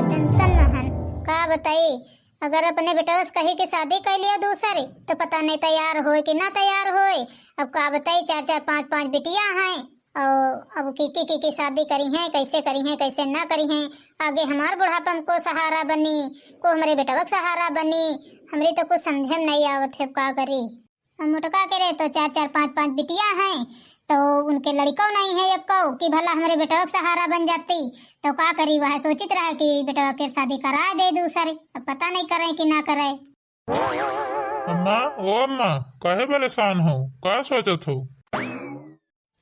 Tension महन का बताई। अगर अपने बेटा कही के शादी कर लिया दूसरे तो पता नहीं तैयार होए कि ना तैयार होए। अब का बताई, चार चार पांच पांच बिटिया हैं और अब की शादी करी हैं, कैसे करी हैं कैसे ना करी हैं। आगे हमार बुढ़ापन को सहारा बनी, को हमारे बेटा का सहारा बनी। हमरे तो कुछ समझे नहीं आवत है का करी। हम मोटका करे तो चार चार पांच पांच बिटिया हैं तो उनके लड़कों नहीं है एक को कि भला हमारे बेटा का सहारा बन जाती तो का करी। वह सोचित रहा कि बेटा के शादी करा दे दूसरे। अब पता नहीं करे कि ना करे। अम्मा, ओ अम्मा, काहे परेशान हो, का सोचत हो?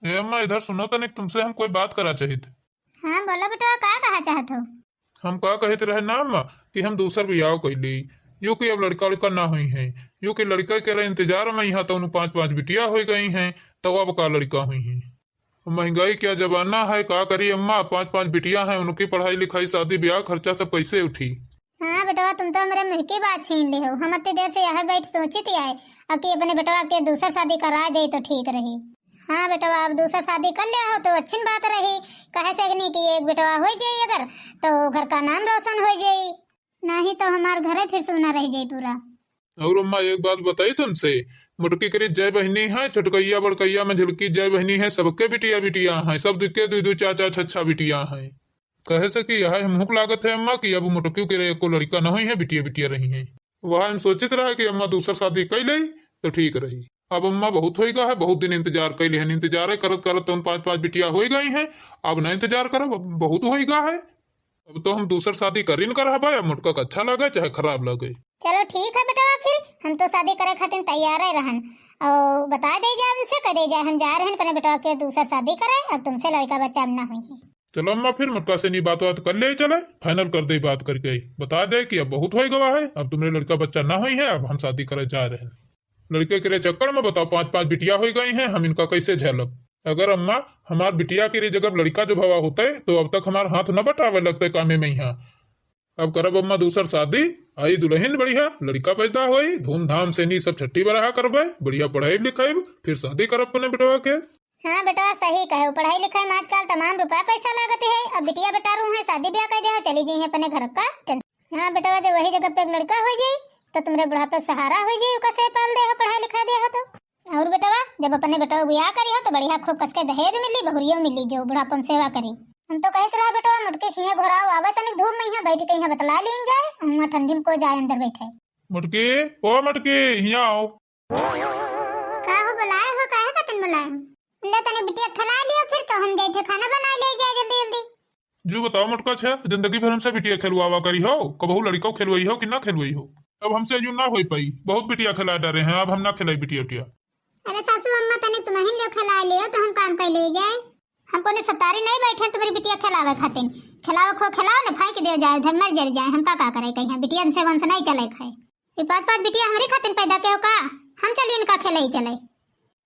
ए अम्मा, इधर सुनो तनिक, तुमसे हम कोई बात करा चाहिए। हाँ बोलो बेटा, का कहा चाहत हो? हम का कहते रहे ना अम्मा कि हम दूसर बियाह कैली, यो कि अब लड़का लड़का ना हुई है, यो कि लड़का के लिए इंतजार में यहाँ तो पांच पांच बिटिया हो गई हैं तो अब का लड़का हुई है। महंगाई क्या जमाना है, का करी अम्मा, पांच पांच बिटिया हैं, उनकी पढ़ाई लिखाई शादी ब्याह खर्चा सब कैसे उठी। हाँ बेटा, तुम तो मेरे मुंह की बात छीन ले हो। हम इतनी देर से यहाँ बैठ सोचित आए अब कि अपने बेटा के दूसर शादी करा दे तो ठीक रही। हाँ बेटा, अब दूसर शादी कर लिया हो तो अच्छी बात रही। कहे से नहीं कि एक बेटा हो जाये अगर तो घर का नाम रोशन हो जाये, नहीं तो हमार घर फिर सुना रह जाये पूरा। और अम्मा एक बात बताई तुमसे, मुटकी करी जय बहनी है, छोटकैया बड़कैया में झुलकी जय बहनी है, सबके बिटिया बिटिया हैं, सब दुखे दू दू चार चार छच्छा बिटिया हैं। कहे से कि यह मुख लागत है अम्मा कि अब मुटकी के को लड़का न हुई है, बिटिया बिटिया रही हैं। वह हम सोचित रहा कि अम्मा दूसर शादी कर ले तो ठीक रही। अब अम्मा बहुत हो गया है, बहुत दिन इंतजार कर लिया, इंतजार करत करत तो पांच पांच बिटिया हो गई हैं। अब न इंतजार करो, बहुत हो गया है। अब तो हम दूसर शादी करी न कर भाई, अब मुटका अच्छा लगे चाहे खराब लगे। चलो ठीक है बेटा, फिर हम तो शादी करे खातिर तैयार है रहन और बता दे जाए हमसे कह दे जाए हम जा रहे हैं अपने बेटा के दूसर शादी करे। अब तुमसे लड़का बच्चा अब ना हुई है। चलो अम्मा, फिर मुटका से नहीं बात कर ले, चले फाइनल कर दे, बात करके बता दे कि अब बहुत हो गवा है, अब तुम्हारे लड़का बच्चा ना हुई है, अब हम शादी करे जा रहे हैं। लड़के के चक्कर में बताओ पांच पांच बिटिया हो गई हैं, हम इनका कैसे झेलब। अगर अम्मा हमार बिटिया के जगह लड़का जो भवा होते तो अब तक हमार हाथ न बटावे लगते कामे में यहाँ। अब करब अम्मा दूसर शादी, आई दुल्हन बढ़िया, लड़का पैदा होई, धूमधाम से नहीं सब छट्टी बरहा करबे, बढ़िया पढ़ाई लिखाई, फिर शादी करब अपने बेटवा के। हाँ बेटा सही कहे, पढ़ाई लिखाई में आजकल तमाम रुपया पैसा लागत है। अब बिटिया बेटा रू है शादी ब्याह कर दे चली जाइए अपने घर का। हाँ बेटा, जब वही जगह पे एक लड़का हो जाये तो तुम्हारे बुढ़ापे सहारा हो जाये, कैसे पाल दे हो, पढ़ाई लिखा दे हो तो। और बेटवा जब अपने बेटा ब्याह करी हो तो बढ़िया खूब कस के दहेज मिली, बहुरियों मिली जो बुढ़ापन सेवा करी। हम तो कहते रहा बेटा मुटके खिया घोराओ आवे तनिक धूप में यहाँ बैठ के यहाँ बतला लीन जाए, हम ठंडी में को जाए अंदर बैठे। मुटकी, ओ मुटकी, यहाँ आओ। का हो बुलाए हो, काहे खातिर बुलाए हो? ले तने बिटिया खिला लियो फिर तो हम जाए खाना बना ले जाए जल्दी जल्दी। जो बताओ मुटका छे, जिंदगी भर हमसे बिटिया खिलवावा करी हो, कबहू लड़का खिलवाई हो कि ना खिलवाई हो। अब हमसे यूं ना हो पाई, बहुत बिटिया खिला डरे हैं, अब हम ना खिलाई बिटिया टिया। अरे सासू अम्मा तने तुम्हें जो खिला लियो तो हम काम कर ले जाए। हमको ने सतारी नहीं बैठे तुम्हारी बिटिया खिलावे खातिर। खिलाओ खो खिलाओ न फेंक दियो जाए, घर मर जर जाए, हम का करे कहीं बिटिया से वंश नहीं चले खाए। ये पांच पांच बिटिया हमारी खातिर पैदा के हो का, हम चलिए इनका खेले ही चले।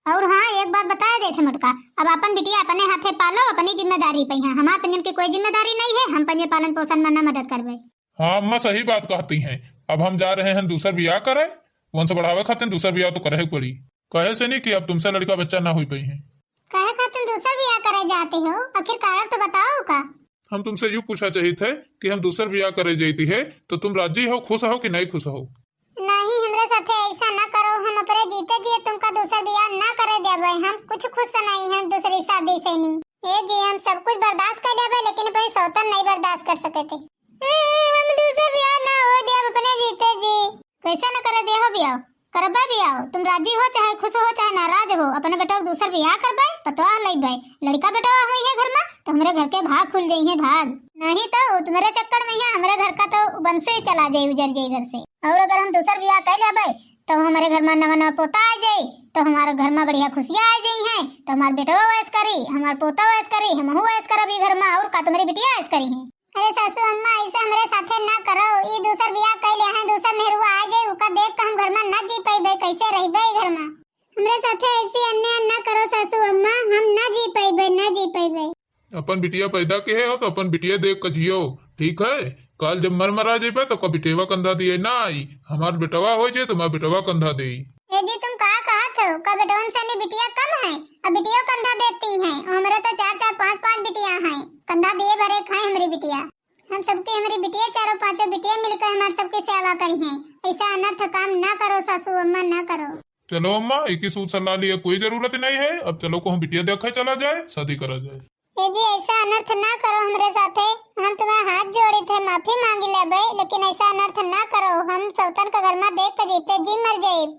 और हाँ एक बात बता दे थे मुटका, अब अपन बिटिया अपने हाथे पालो, अपनी जिम्मेदारी पे है, हमारे पंजन की कोई जिम्मेदारी नहीं है, हम पंजे पालन पोषण में न मदद करबे। हाँ अम्मा सही बात कहती हैं, अब हम जा रहे हैं दूसर ब्याह करे, वंश बढ़ावे खातिर दूसर ब्याह तो करे पड़ी। कहे से नहीं कि अब तुमसे लड़का बच्चा ना हुई पाई है। कहे खातिर दूसर ब्याह करे जाते हो, आखिर कारण तो बताओ का। हम तुमसे यूँ पूछा चाहिए थे कि हम दूसर ब्याह करे जाती है तो तुम राजी हो, खुश हो कि नहीं खुश हो। नहीं हमरे साथे ऐसा न करो, हम अपने जीते जी तुमका दूसर ब्याह न करे देबे, हम कुछ खुश नहीं हम दूसरी शादी से नहीं। ये जी हम सब कुछ बर्दाश्त कर लेबे लेकिन भाई सौतन नहीं बर्दाश्त कर सके थे। हम दूसर ब्याह ना हो दे अपने जीते जी। कैसे न करे दे हो ब्याह, करबा ब्याह, तुम राजी हो चाहे खुश हो चाहे नाराज हो, अपने बेटा को दूसर ब्याह करबे पतवा नहीं भाई, लड़का बेटा हुई है घर में तो हमारे घर के भाग खुल जाई है भाग, नहीं तो तुम्हारे चक्कर में है हमारे घर का तो वंश ही चला जाये उजर जाये घर से। और अगर हम दूसर ब्याह कर लेबे तो हमारे घर में नवा नवा पोता आ जाये तो हमारे घर में बढ़िया खुशियाँ आ जाई हैं, तो हमारे बेटा वैस करी, हमारे पोता वैस करी, हम वैस करब घर में, और का तुम्हारी बिटिया ऐस करी है। अरे सासू अम्मा ऐसा हमारे साथे ना करो, ये दूसर ब्याह कर ले हैं, दूसर मेहरुआ आ जाए उका देख के हम घर में न जी पाइबे, कैसे रहबे घर में। हमरे साथे ऐसी अन्याय ना करो सासू अम्मा, हम न जी पाइबे न जी पाइबे। अपन बिटिया पैदा के हो तो अपन बिटिया देख कर जियो, ठीक है। कल जब मर मरा जेबे तो कभी बेटेवा कंधा दिए ना आई, हमार बेटवा हो जाए तो हमार बेटवा कंधा दे। ए जी तुम कहा कहत हो, का बेटवन से बिटिया कम है, अब बिटिया कंधा देती हैं, हमारे तो चार चार पांच पांच बिटिया हैं, कंधा दिए भरे खाए हमारी बिटिया। हम सबके हमारी बिटिया चारों पांचों बिटिया मिलकर हमारे सबके सेवा करी हैं। ऐसा अनर्थ काम ना करो सासू अम्मा, ना करो। चलो अम्मा, एक ही सूट सलाह लिए कोई जरूरत नहीं है। अब चलो को हम बिटिया देखा चला जाए, शादी करा जाए। जी ऐसा अनर्थ ना करो हमरे साथे। हम तुम्हारे हाथ जोड़े थे, माफी मांगी ले, लेकिन ऐसा अनर्थ ना करो। हम सौतन का घर में देख कर जीते जी मर जाए।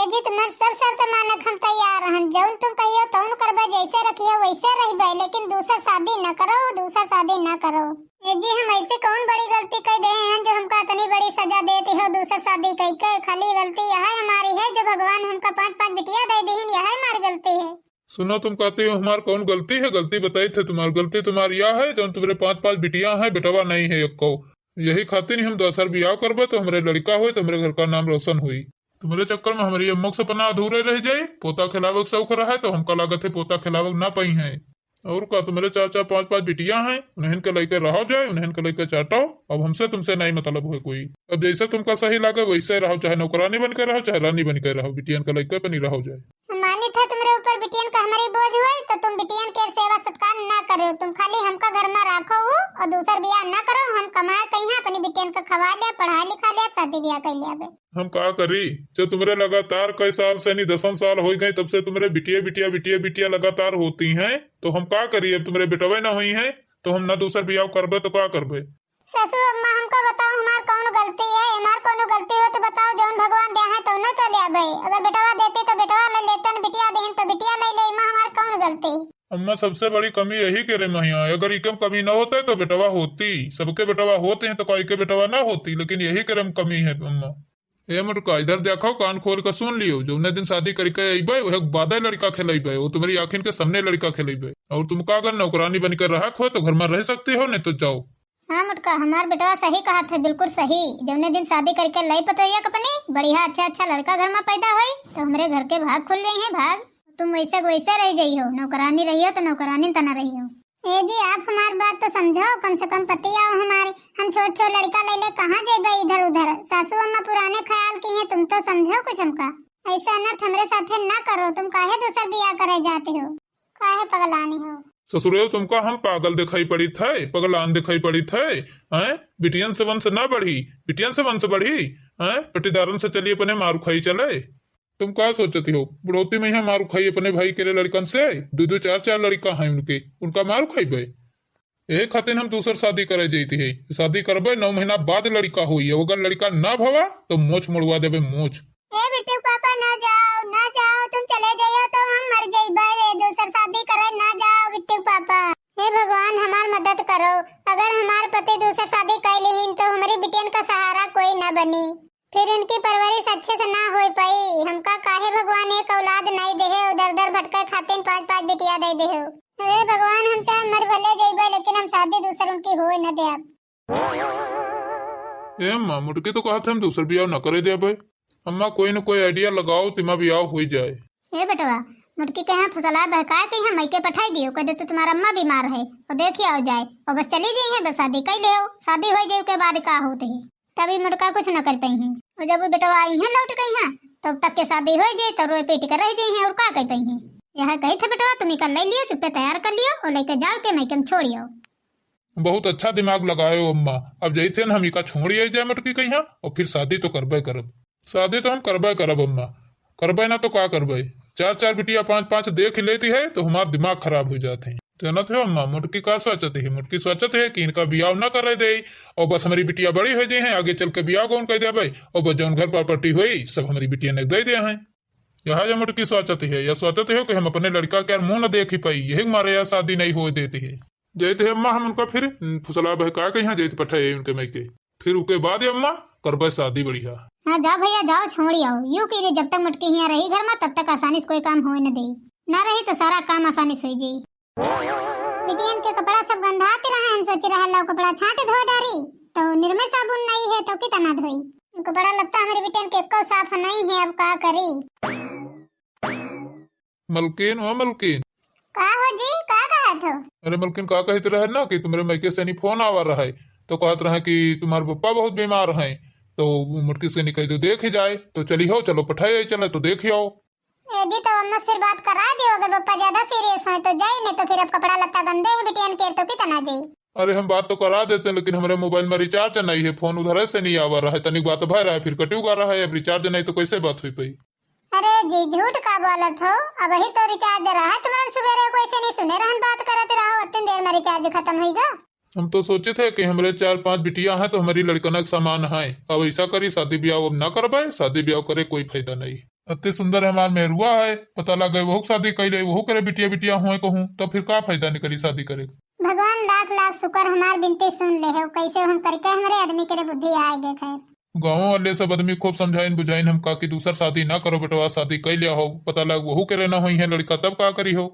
जी तुम्हारे सब शर्त मानक हम तैयार हैं। जौन तुम कहियो तौन करबे, जैसे रखियो वैसे रहबे, लेकिन दूसरा शादी न करो, दूसरा शादी न करो। जी हम ऐसे कौन बड़ी गलती कर दे हैं जो हमका इतनी बड़ी सजा देती हो दूसरा शादी कह के? खाली गलती यह हमारी है जो भगवान हमका 5-5 बिटिया दे दी, यह हमारी गलती है। सुनो, तुम कहते हो हमार कौन गलती है? गलती बताई थे तुम्हारी। गलती तुम्हारी यह है जो तुम्हारे 5-5 बिटिया है, बेटवा नहीं है एक को। यही खातिर हम 10 साल ब्याह करबे तो हमारे लड़का हुई तो हमारे घर का नाम रोशन हुई। तुम्हारे चक्कर में हमारी अम्मा के सपना अधूरे रह जाये। पोता खिलावे शौक रहा है तो हमका लागत है पोता खिलावे ना पाई है। और का तुम्हारे 4-4 5-5 बिटिया हैं, उन्हें के लेकर रहो जाए, उन्हें के लेकर चाटो। अब हमसे तुमसे नहीं मतलब है कोई। अब जैसे तुमका सही लगे वैसे रहो, चाहे नौकरानी बनकर रहो चाहे रानी बनकर रहो, बिटियन के लेकर बनी रहो जाए। मानी था तुम्हारे ऊपर बिटियन का हमारी बोझ हुए तो तुम बिटियन के सेवा सत्कार ना करो। तुम खाली हमका घर में रखो और दूसर ब्याह ना करो। हम कमाए कहीं अपनी बिटियन का खवा लिया, पढ़ा लिखा लिया, शादी ब्याह कर लिया। हम का करी? जब तुम्हारे लगातार कई साल से नहीं 10 साल हो गए तब से तुम्हारे बिटिया बिटिया बिटिया बिटिया लगातार होती हैं, तो हम का करिए? अब तुम्हारे बेटवे ना हुई हैं तो हम ना दूसर ब्याह करबे तो क्या करबे? सासू अम्मा हमको बताओ हमार कौन गलती है? हमार कौन गलती हो तो बताओ। जौन भगवान दे है तो न तो ले आबे। अगर बेटवा देते तो बेटवा ले लेते, बिटिया देन तो बिटिया नहीं ले। मां हमार कौन गलती? अम्मा सबसे बड़ी कमी यही करे महिया, अगर इकम कमी न होता तो बेटवा होती। सबके बेटवा होते हैं तो कोई के बेटवा ना होती, लेकिन यही करम कमी है अम्मा। ए मुर्का इधर देखो, कान खोल कर सुन लियो। जो उन्हें दिन शादी करके अबे वह बादा लड़का खेलेबे, वो तुम्हारी आखिन के सामने लड़का खेलेबे। और तुमका अगर नौकरानी बनकर रहा खो तो घर में रह सकते हो, नहीं तो जाओ। हाँ मुटका, हमार बेटवा सही कहा था, बिल्कुल सही। जौने दिन शादी करके लाई पतोया कपनी बढ़िया अच्छा लड़का घर में पैदा हुई तो हमारे घर के भाग खुल गए हैं। भाग तुम वैसे रह जाई हो, नौकरानी रही हो तो नौकरानी तना रही हो। जी आप हमारी बात तो समझो, कम से कम पति आओ हमारे। हम छोट लड़का ले ले कहाँ जेबे इधर उधर? सासू अम्मा पुराने ख्याल की हैं, तुम तो समझो कुछ हमका। ऐसा अनर्थ हमरे साथे ना करो। तुम काहे दूसर ब्याह करे जाते हो? काहे पगलानी हो? ससुरे तुमका हम पागल दिखाई पड़ी थे, पगलान दिखाई पड़ी थे? बिटियन से वंश ना बढ़ी, बिटियन से वंश बढ़ी। पटीदारन से चलिए अपने मारू खाई चले। तुम क्या सोचती हो? बुढ़ौती में यहाँ मारू खाई अपने भाई के लड़कन से? 2-2 4-4 लड़का है उनके, उनका मारू खाई बे। यही खातिर हम दूसर शादी करे जाती है। शादी करबे 9 महीना बाद लड़का हुई है, अगर लड़का ना भवा तो मोछ मुड़वा देबे मोछ। बिट्टू पापा ना जाओ ना जाओ, तुम चले जाइयो तो हम मर जाइबे। दूसर शादी करे ना जाओ बिट्टू पापा। हे भगवान हमार मदद करो। अगर हमार पति दूसर शादी कर लेहिन तो हमारी बिटियन का सहारा कोई ना बनी, फिर इनकी परवरिश अच्छे से ना हो पाई। हमका काहे भगवान एक औलाद नहीं देहे, उधर उधर भटके खातिर 5-5 बिटिया दे देहे। हे भगवान हम चाहे मर भले जाइबे लेकिन हम शादी दूसर उनकी होए न दे। ए अम्मा मुटकी तो कहा था हम दूसर ब्याह न करे देबे। अम्मा कोई न कोई आइडिया लगाओ, तिमा ब्याह हो जाए। हे बेटवा मुटकी के यहाँ फुसला बहका के यहाँ मायके पठाई दियो, कह दे तो तुम्हारा अम्मा बीमार है और देखिए आओ जाए और बस चली जाई है, बस शादी कर ले हो। शादी हो जाए के बाद का होते है तभी मुटका कुछ न कर पाई है। और जब वो बेटवा आई है लौट गई है तब तक के शादी हो जाए तो रोए पेट कर रह जाए हैं और का कर पाई है। यह कही थे बेटवा तुम्हें कर ले लियो, चुप्पे तैयार कर लियो और लेकर जाओ के मायके में छोड़ियो। बहुत अच्छा दिमाग लगाए हो अम्मा। अब जैसे हम इका छोड़िए जाए मुटकी के यहाँ और फिर शादी तो करबे करब। शादी तो हम करबे करब अम्मा, करबे ना तो क्या करबे? 4-4 बिटिया 5-5 देख लेती है तो हमारा दिमाग खराब हो जाते हैं। जानत हो अम्मा मुटकी का सोचती है? मुटकी सोचत है कि इनका ब्याह न करे दे और बस हमारी बिटिया बड़ी हो जाए हैं, आगे चल के ब्याह कौन कर दे और बस जौन घर प्रॉपर्टी हुई सब हमारी बिटिया ने दे दिया है। यह जो मुटकी सोचती है या सोचते हो कि हम अपने लड़का के मुंह न देख ही पाई, यही मारे या शादी नहीं हो देती है। जैते अम्मा हम उनका फिर फुसला बहका के यहाँ जैत पठाए उनके मैके, फिर उसके बाद अम्मा करबे शादी बढ़िया। हाँ जाओ भैया जाओ, छोड़ आओ। यूं कीजिए जब तक मुटकी यहाँ रही घर में तब तक आसानी से कोई काम हो न दे, ना रही तो सारा काम आसानी से हो जाये। बिटियन के कपड़ा सब गंधाते रहे, हम सोच रहे लो कपड़ा छाट धो डारी तो निर्मल साबुन नहीं है तो कितना धोई। कपड़ा लगता हमारी बिटियन के को साफ नहीं है, अब का करी? मलकिन ओ मलकिन, का हो जी? का कहा थो? अरे मलकिन का कहते रहे ना कि तुम्हारे मैके से नहीं फोन आवा रहा है, तो कहते रहे कि तुम्हारे पप्पा बहुत बीमार हैं तो मुटकी से निकल तो देख ही जाए, तो चली हो चलो पठाए चले तो देख ही आओ। जी तो अम्मा फिर बात करा दियो, अगर पप्पा ज्यादा सीरियस है तो जाए, नहीं तो फिर अब कपड़ा लत्ता गंदे है बिटियन के तो कितना जाए। अरे हम बात तो करा देते हैं, लेकिन हमारे मोबाइल में रिचार्ज नहीं है, फोन उधर से नहीं आवा रहा है, तनिक बात भर रहा है फिर कटी उगा रहा है, अब रिचार्ज नहीं तो कैसे बात हुई पाई। अरे जी झूठ का बोलत हो, अब ही तो रिचार्ज रहा है तुम्हारे सवेरे को ऐसे नहीं सुने रहन बात करते रहो, उतनी देर में रिचार्ज खत्म होगा। हम तो सोचे थे कि हमारे 4-5 बिटिया हैं तो हमारी लड़कन का सामान है, अब ऐसा करी शादी ब्याह अब ना करवाए, शादी ब्याह करे कोई फायदा नहीं। अति सुंदर हमार मेहरुआ है, पता लगे वो शादी कैले वो करे बिटिया बिटिया हुए कहूँ, तब फिर का फायदा नहीं करी शादी करे। भगवान लाख लाख शुक्र हमार बिनती सुन ले हो, कैसे हम करके हमारे आदमी के बुद्धि आएगे। खैर गाँव वाले सब आदमी खूब समझाइन बुझाइन हम का कि दूसर शादी ना करो बेटवा, शादी कर लिया हो, पता लग वहू करे ना हुई है लड़का तब का करी हो।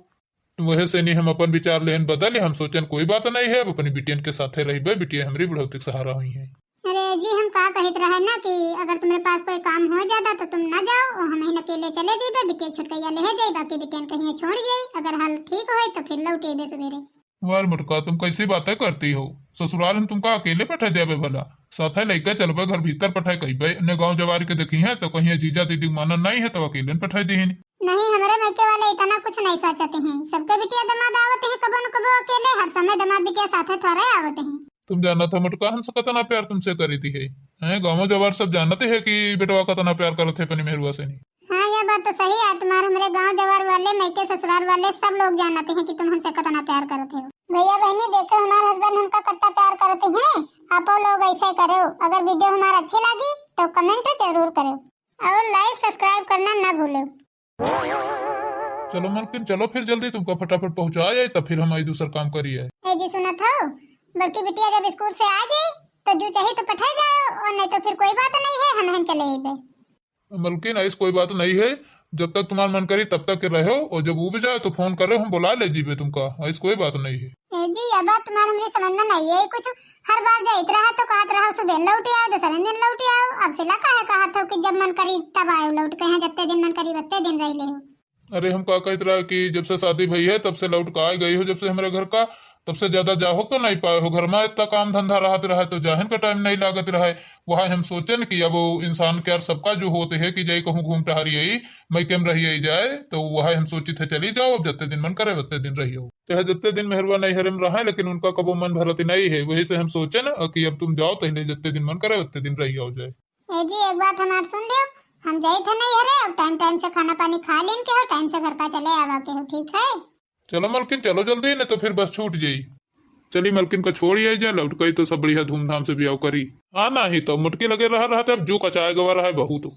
तो वह से नहीं हम अपन विचार लेन बदल, हम सोचन कोई बात नहीं है, अब अपनी बिटियन के साथे रही, बिटिया हमारी बुढ़ौती के सहारा हुई है। अरे जी हम का कहते रहे ना कि अगर तुम्हारे पास कोई काम हो जाता तो तुम ना जाओ और हम ही अकेले चले जाइए, बिटिया छुटकैया ले जाए, बाकी बिटियन कहीं छोड़ जाए, अगर हाल ठीक हो तो फिर लौटे सवेरे। वार मुटका तुम कैसी बातें करती हो, ससुराल हम तुमका अकेले पठा देवे भला, साथे लेके चलबे घर भीतर पठाए कही अन्य गाँव जवार के देखी है तो कहीं जीजा दीदी मानन नहीं है तो अकेले पठाई दी। नहीं हमारे मैके वाले इतना कुछ नहीं सोचते हैं, सबके बिटिया दमाद आवते हैं कबो न कबो अकेले, हर समय दमाद बिटिया साथे थोड़े आवते हैं। तुम जानना था मुटका हमसे कितना प्यार तुमसे करी थी है, गाँव जवार सब जानते है कि बेटवा कितना प्यार करते अपनी मेहरुआ से नहीं। हाँ ये बात तो सही है, तुम्हारे हमारे गांव जवार वाले मैके ससुराल वाले सब लोग जानते हैं कि तुम हमसे कितना प्यार करते हो। भैया बहनी देखो हमारे हस्बैंड हमका कितना प्यार करते हैं, आप लोग ऐसे करो। अगर वीडियो हमारा अच्छी लगी तो कमेंट जरूर करो और लाइक सब्सक्राइब करना ना भूलो। चलो मलकिन चलो फिर जल्दी तुमको फटाफट पहुंचा जाए तब फिर हम दूसरा काम करिए। जी सुना था बड़की बिटिया जब स्कूल से आ जाए तो जो चाहिए तो पठाई जाओ, और नहीं तो फिर कोई बात नहीं है, हम चले जाए। मलकिन ऐसी कोई बात नहीं है, जब तक तुम्हारा मन करे तब तक रहो, और जब वो भी जाए तो फोन करो, हम बुला ले जीबे तुमका, ऐसी कोई बात नहीं है। जी ये बात तुम्हारे हमरे समझ में नहीं है कुछ, हर बार जाइत रहा तो कहत रहा सुबह लौट आओ, दूसरे दिन लौट आओ, अब सिला काहे कहा था कि जब मन करी तब आओ लौट, कहे जत्ते दिन मन करी वत्ते दिन रह ले हो। अरे हम का कहते रहा कि जब से शादी भई है तब से लौट का आ गई हो, जब से हमारे घर का तब से ज्यादा जाहो तो नहीं पाए हो, घर में इतना काम धंधा रहते रहा तो जाहन का टाइम नहीं लागत रहा है। वहाँ हम सोचन कि अब वो इंसान के सबका जो होते है कि जाई कहूँ घूम टहरी आई मैं केम रही जाए, तो वह हम सोची थे चली जाओ, अब जत्ते दिन मन करे वत्ते दिन रही हो, चाहे जत्ते दिन मेहरबा नहीं हरम रहा है, लेकिन उनका कबो मन भरती नहीं है, वही से हम सोचे ना कि अब तुम जाओ पहले जत्ते दिन मन करे वत्ते दिन रही हो जाए। जी एक बात हमार सुन लियो, हम जाए थे नहीं हरे, अब टाइम टाइम से खाना पानी खा लेन के हो, टाइम से घर का चले आवा के हो, ठीक है। चलो मलकिन चलो जल्दी, नहीं तो फिर बस छूट जाई। चली मलकिन का छोड़ ही जाए, लौट गई तो सब बढ़िया धूमधाम से ब्याह करी, आना ही तो मुटकी लगे रहा था, अब जू कचाए गवा रहा है बहू तो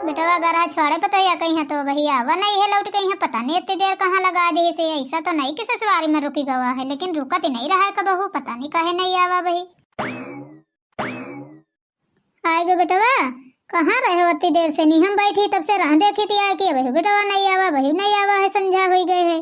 बेटवा अगर छोड़े पता या कहीं है तो वही आवा नहीं है, लौट गई है, पता नहीं इतनी देर कहाँ लगा दी से, ऐसा तो नहीं कि ससुराल में रुकी गवा है, लेकिन रुकत ही नहीं रहा है कबहू, पता नहीं काहे नहीं आवा वही। आएगा बेटवा कहाँ रहे हो इतनी देर से, नहीं हम बैठी तब से राह देखी थी आके, वही बेटवा नहीं आवा, वही नहीं आवा है, संझा हो गए है,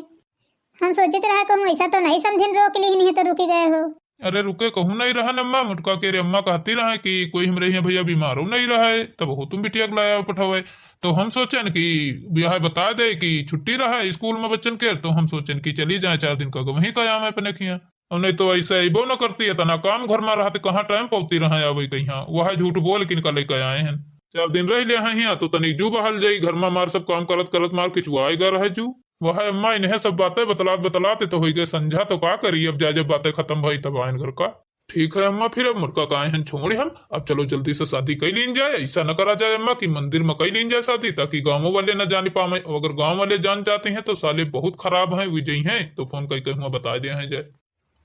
हम सोचते रहे कहूँ ऐसा तो नहीं समझिन रोक ली नहीं है तो रुकी गए हो। अरे रुके कहूँ नहीं रहा अम्मा, मुटका के रे अम्मा कहती रहा कि कोई हमरे यहाँ भैया बीमार हो नहीं रहा है, तब हो तुम बिटिया लाया पठावे, तो हम सोचन कि ब्याह बता दे कि छुट्टी रहा है स्कूल में बच्चन के, तो हम सोचन कि चली जाए 4 दिन का वही कया मैं अपने खिया, और नहीं तो ऐसा अबो न करती है, तना काम घर में रहा कहाँ टाइम पौती रहा है कहीं, वह झूठ बोल के निकल के आए हैं, 4 दिन रह ले यहाँ तो तनिक जू बहल जाई, घर में मार सब काम करत करत मार खिंचवाएगा रहे जू, वह अम्मा इन्हें सब बातें बतलाते तो हो गए संझा, तो का करी अब जब बातें खत्म भई तब आयन घर का। ठीक है अम्मा फिर अब मुर्गा का आए छोड़ी हम, अब चलो जल्दी से शादी कई लीन जाए, ऐसा न करा जाए अम्मा कि मंदिर में कई लीन जाए शादी, ताकि गाँव वाले न जान पाए, अगर गाँव वाले जान जाते हैं तो साले बहुत खराब है विजयी हैं, तो फोन करके हुआ बता दिया है जाए,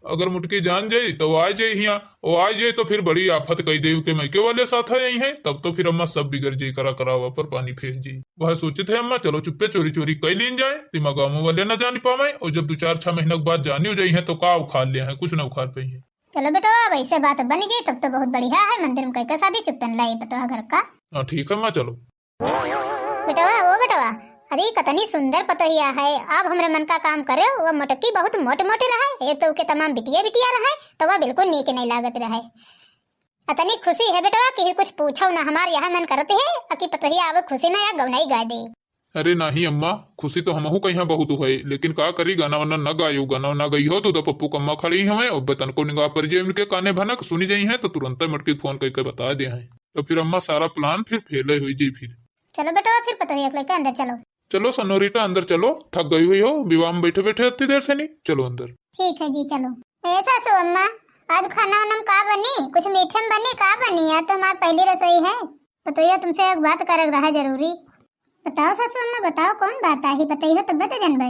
अगर मुटकी जान जाये तो आ जाये यहाँ, वो आ जाये तो फिर बड़ी आफत कही दे के मैके वाले साथ है यही है, तब तो फिर अम्मा सब बिगड़ जाये, करा हुआ पर पानी फेर जी। वह सोचे थे अम्मा चलो चुप्पे चोरी चोरी कई लीन जाए, दिमाग गाँव वाले न जान पावे, और जब 2-4-6 महीने के बाद जानी हो जाये है तो का उखाड़ लिया है, कुछ न उखाड़ पाई है। चलो बेटा अब ऐसे बात बनी जाए तब तो बहुत बढ़िया है, मंदिर में कई शादी चुप्पन लाई बता घर का। हाँ ठीक है अम्मा चलो। बेटवा अरे कितनी सुंदर पतोहिया है, अब हमरे मन का काम करे, वो मोटकी बहुत मोटे मोटे रहे, एक तो के तमाम बिटिया रहे, तो वह बिल्कुल नीक नहीं लागत रहे, इतनी खुशी है बेटवा कि कुछ पूछो ना, हमारे यहाँ मन करते है कि पतोहिया अब खुशी में या गौनाई गा दे। अरे नहीं अम्मा खुशी तो हमहू कहीं बहुत है, लेकिन का करी गाना वाना न गायो, गाना ना गई हो तो पप्पू कम्मा खड़ी हमें और बतन को निगाह पर जे उनके काने भनक सुनी जाई है, तो तुरंत मटकी फोन करके बता दिया है, तो फिर अम्मा सारा प्लान फिर फेले हुई जी। फिर चलो बेटा फिर पतोहिया लेके अंदर चलो। चलो सनोरीटा अंदर चलो, थक गई हुई हो विवाह में बैठे बैठे इतनी देर से नहीं, चलो अंदर। ठीक है जी चलो। ए सासू अम्मा, आज खाना वाना का बनी? कुछ मीठे में बनी? का बनी? आज तो हमारी पहली रसोई है। बताइए, तुमसे एक बात करे रहा जरूरी। बताओ सासू अम्मा, बताओ कौन बात आई? बताइए तब तो जानबे।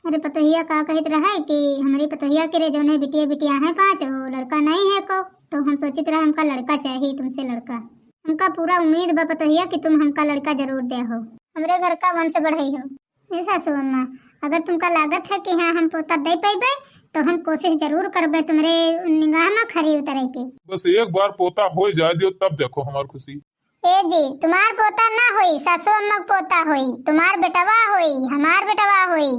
अरे पतोहिया का कहत रहा है कि हमारी पतोहिया के रे जो है बिटिया बिटिया है 5, वो लड़का नहीं है को, तो हम सोचित रहे हमका लड़का चाहिए तुमसे लड़का। हमका पूरा उम्मीद बा पतोहिया कि तुम हमका लड़का जरूर दे हो, हमरे घर का वंश बढ़ई हो। ए सासू अम्मा, अगर तुमका लागत है कि हाँ हम पोता दे पाइबे तो हम कोशिश जरूर करबे तुम्हारे निगाह में खरी उतरे की। बस एक बार पोता हो जाए दियो तब देखो हमार खुशी। ए जी, तुम्हार पोता ना होई, सासू अम्मा पोता होई, तुम्हार बेटवा होई, हमार बेटवा होई।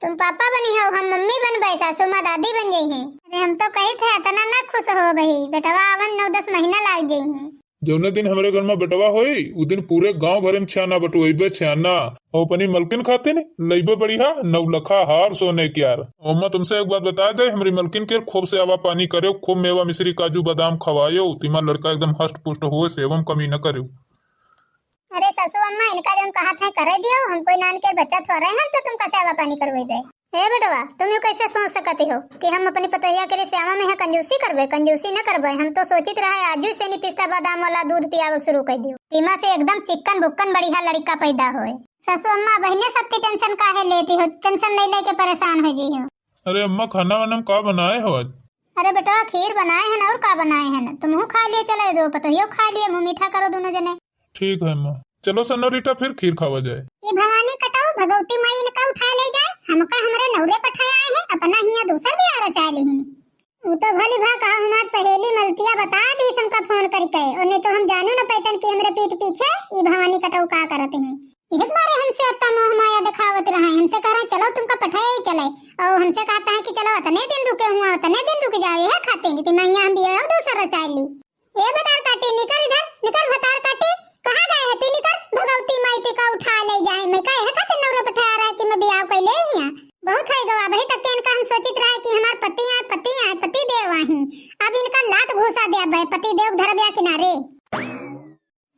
तुम पापा बनी हो, हम मम्मी बनबे, सासू माँ दादी बन गई है। अरे हम तो कही थे इतना ना खुश हो बही, बेटवा आवन 9-10 महीना लाग गई है। जौने दिन हमारे घर में बेटवा होई उ दिन पूरे गांव भरे में छाना बटुएबे, छाना और अपनी मलकिन खाते ने लइबे बढ़िया 9 लखा हार सोने के यार। अम्मा तुमसे एक बात बता दे, हमारी मलकिन के खूब से आवा पानी करे, खूब मेवा मिश्री काजू बादाम खवायो, तुम्हारा लड़का एकदम हष्ट पुष्ट हो, सेवम कमी न करे। अरे सासू अम्मा, इनका जो कहा था करे दियो, हम कोई नान के बच्चा थोड़े हैं तो तुम कैसे आवा पानी करवेबे? हे बेटवा, तुम यूं कैसे सोच सकती हो कि हम अपनी पतोहिया के लिए श्यामा में है कंजूसी करबे? कंजूसी न करबे। हम तो सोचित रहे आजू से नहीं पिस्ता बादाम वाला दूध पियावे शुरू कर दियो, तीमा से एकदम चिकन बुक्कन बढ़िया लड़का पैदा होए। सासू अम्मा, बहने सबकी टेंशन काहे लेती हो? टेंशन नहीं लेके परेशान हो जी हो। अरे अम्मा, खाना वाना का बनाए हो आज? अरे बेटा, खीर बनाए हैं और का बनाए हैं, तुम खा लिए, चले दो पतोहियो खा लिए, मुंह मीठा करो दोनों जने। ठीक है अम्मा, चलो सनोरीटा फिर खीर खावा जाए। ये भवानी कटाओ, भगवती माई इनका उठा ले जाए, हमका हमारे नौरे पठाया है, अपना हिया दूसर भी आ रहा लेहिन। वो तो भली भा कहा हमार सहेली मलतिया बता दी हमका फोन करके, और नहीं तो हम जानू न पैतन कि हमरे पीठ पीछे ये भवानी कटाओ का करते हैं। इधर मारे हमसे अत्ता मोह माया दिखावत रहा है, हमसे कह रहा चलो तुमका पठाया ही चले, और हमसे कहता है कि चलो इतने दिन रुके हुआ, इतने दिन रुक जाए है खाते कि मैं यहाँ भी आया दूसरा चाय ली। ए बतार काटी, निकल इधर निकल, बतार काटी कहाँ गए है? निकल, भगवती माई का उठा ले जाए। मैं कहे है खाते नौरे पठाया रहा कि मैं बियाह कर ले हिया, बहुत है गवा भाई तक इनका हम सोचित रहा कि हमार पति आए पति देव आही, अब इनका लात घुसा दे भाई पति देव धर बिया किनारे।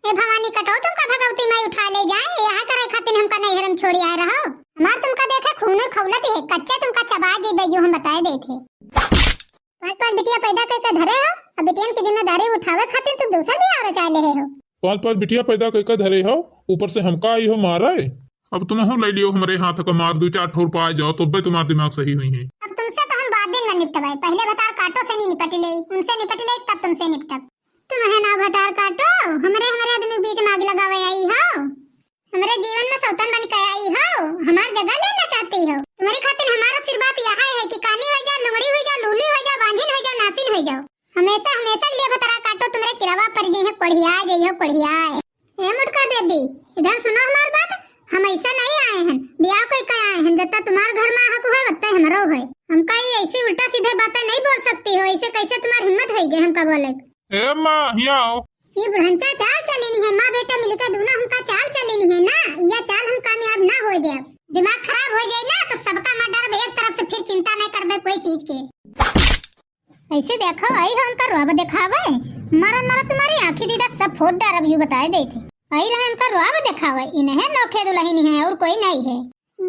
ए भवानी कटाओ, तुमका भगवती माई उठा ले जाए, यहाँ करे खातिर हमका नहीं हरम छोड़ी आए रहो। हमार तुमका देखे खून खौलत है, कच्चे तुमका चबा जी बेजू हम बताए दे थे। 5 बिटिया पैदा करके धरे हो, अब बिटियन की जिम्मेदारी उठावे खातिर तुम दूसरा भी और चाह ले हो। 5 बिटिया पैदा करके धरे हो, ऊपर से हमका आई हो मारा है। अब तुम हो ले लियो हमारे हाथ का मार, 2-4 ठोर पाए जाओ तो भाई तुम्हारा दिमाग सही हुई है। अब तुमसे तो हम बाद दिन में निपटवाए, पहले भतार काटो से नहीं निपट ले, उनसे निपट ले तब तुमसे निपटब। तुम है ना भतार काटो, हमारे आदमी बीच में आग लगावे आई हो, हमारे जीवन में सौतन बन के आई हो, हमार जगह लेना चाहती हो। तुम्हारी खातिर हमारा सिर बात यह है कि कानी हो जाओ, लुंगड़ी हो जाओ, लूली हो जाओ, बांझिन हो जाओ, नासिन हो जाओ, हमेशा हमेशा लिए भतारा काटो, तुम्हारे किरवा पर जी है कोढ़िया जइयो कोढ़िया। ए मुटका देवी, इधर सुनो हमार बात, हम ऐसा नहीं आए हैं बियाह कोई का आए हैं, जब तुम्हार घर में हक हुआ वत्ता हमरो है। हमका ये ऐसी उल्टा सीधे बातें नहीं बोल सकती हो, ऐसे कैसे तुम्हारी हिम्मत है गए हमका बोले? ए मां हिया आओ। ये बुढ़ंचा चाल चलेनी है, माँ बेटा मिलकर दोनों हमका चाल चलेनी है ना, यह चाल हम कामयाब ना हो दे। दिमाग खराब हो जाए ना तो सबका मर्डर एक तरफ से, फिर चिंता नहीं करबे कोई चीज के। ऐसे देखो आई हमका रोब दिखावे, मारा तुम्हारी आंखी दीदा सब फोड़ डारब यू बताए दे थे। आई रहे हमका रोब दिखावे, इन्हें नौखे दुल्हन है और कोई नहीं है।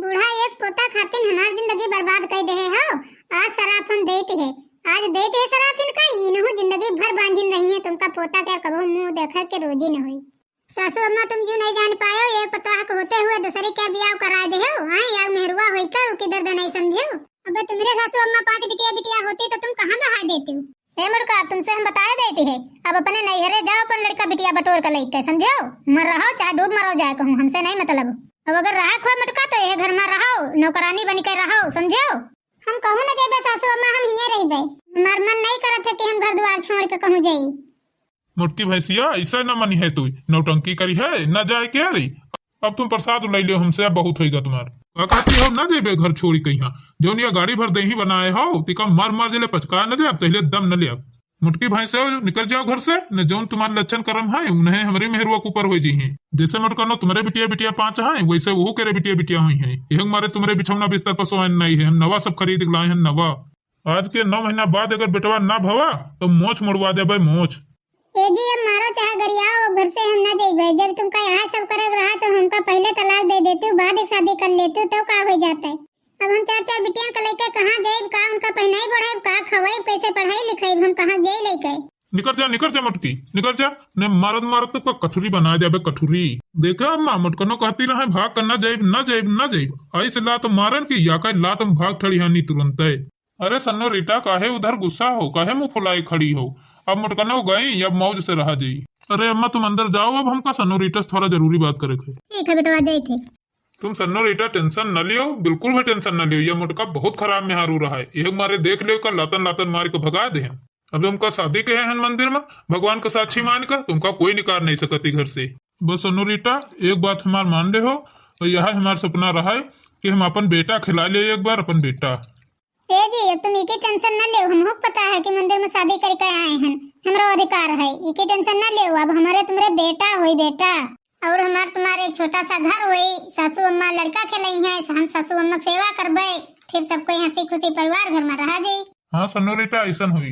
बूढ़ा एक पोता खातिर हमार जिंदगी बर्बाद कर दे हो, आज शराब हम देते है, आज देते है शराब इनका, इनहु जिंदगी भर बांझिन रही है, तुमका पोता क्या कबो मुंह देखा के रोजी न हुई। सासू अम्मा तुम जो नहीं जान पाए हो, एक पता हक होते हुए दूसरे के बियाह करा दे हो, हां या मेहरुआ होई का की दर्द नहीं समझे। अबे तुम्हारे सासू अम्मा 5 बिटिया होती तो तुम कहां बहा देती हो? ए मुर्गा, तुमसे हम बताए देते हैं, अब अपने नैहरे जाओ, अपन लड़का बिटिया बटोर कर लेके, समझो? मर रहो चाहे डूब मरो जाए कहूं, हमसे नहीं मतलब। अब अगर रहा खोआ मटका तो ये घर में रहो, नौकरानी बन के रहो, समझो? हम कहूं न जेबे सासू अम्मा, हम हिये रहिबे, हमार मन नहीं करत है कि हम घर द्वार छोड़ के कहूं जाई। मोटकी भैंसिया ऐसा न मनी है, तू नौटंकी करी है न जाए क्या रही। अब तुम प्रसाद ले लियो हमसे, अब बहुत होगा तुम्हारा। कहती हो न जेबे घर छोड़ी कहीं, जो निया गाड़ी भर दही बनाए हो तिका मार मार जिले पचका न दे, अब पहले दम न ले। अब मुटकी भैंस निकल जाओ घर से, न जो तुम्हारे लक्षण कर्म है उन्हें हमारे मेहरुआ के ऊपर हो जी है। जैसे मुटका नो तुम्हारे बिटिया 5 है, वैसे वो करे बिटिया हुई है। यह हमारे तुम्हारे बिछौना बिस्तर पर सोए नहीं है, हम नवा सब खरीद लाए हैं नवा। आज के 9 महीना बाद अगर बेटवा ना भवा तो मोछ मुड़वा दे भाई मोछ। ए जी अब मारो चाहे गरियाओ, घर से हम न जाइबे, जब तुमका यहाँ सब करे रहा तो हमका पहले तलाक दे देती हूँ, बाद शादी कर लेती हूँ, तो का हो जाता है। अब हम चार चार बिटियां का लेके कहाँ जाए, का उनका पहनाई बढ़ाए, का खवाए, कैसे पढ़ाई लिखाई, हम कहाँ जाए लेके। निकल जा मुटकी, निकल जा। ने मारत तो कठुरी बना जाबे कठुरी। देखा अम्मा मुटकनो कहती रहे भाग करना जाइब ना जाइब आई से ला तो मारन की या ला तुम भाग ठड़ी हानी तुरंत। अरे सन्नो रीटा काहे उधर गुस्सा हो, काहे मुंह फुलाई खड़ी हो। अब मुटकनो गई अब मौज से रहा जाई। अरे अम्मा तुम अंदर जाओ, अब हमका सन्नो रीटा से थोड़ा जरूरी बात करे थे। ठीक है बेटवा जाए थे। तुम सन्नो रीटा टेंशन न लियो, बिल्कुल भी टेंशन न लियो। ये मुटका बहुत खराब में हारू रहा है, एक मारे देख लियो का लातन मार के भगा दे। अब तुमका शादी के हैं मंदिर में भगवान का साक्षी मान कर तुमका कोई निकाल नहीं सकती घर से। बस सन्नो रीटा एक बात हमार मान ले हो, और यह हमारा सपना रहा है कि हम अपन बेटा खिला ले एक बार अपन बेटा। ए जी अब तुम इके टेंशन न ले, हमको पता है कि मंदिर में शादी करके आए हैं, हमारा अधिकार है, इके टेंशन न ले। अब हमारे तुम्हारे बेटा होई बेटा, और हमारे तुम्हारे एक छोटा सा घर होई, सासू अम्मा लड़का खिलाई है, हम सासू अम्मा सेवा करबे, फिर सबको हंसी खुशी परिवार घर में रहा जाई। हाँ सन्नो रीटा ऐसा हुई।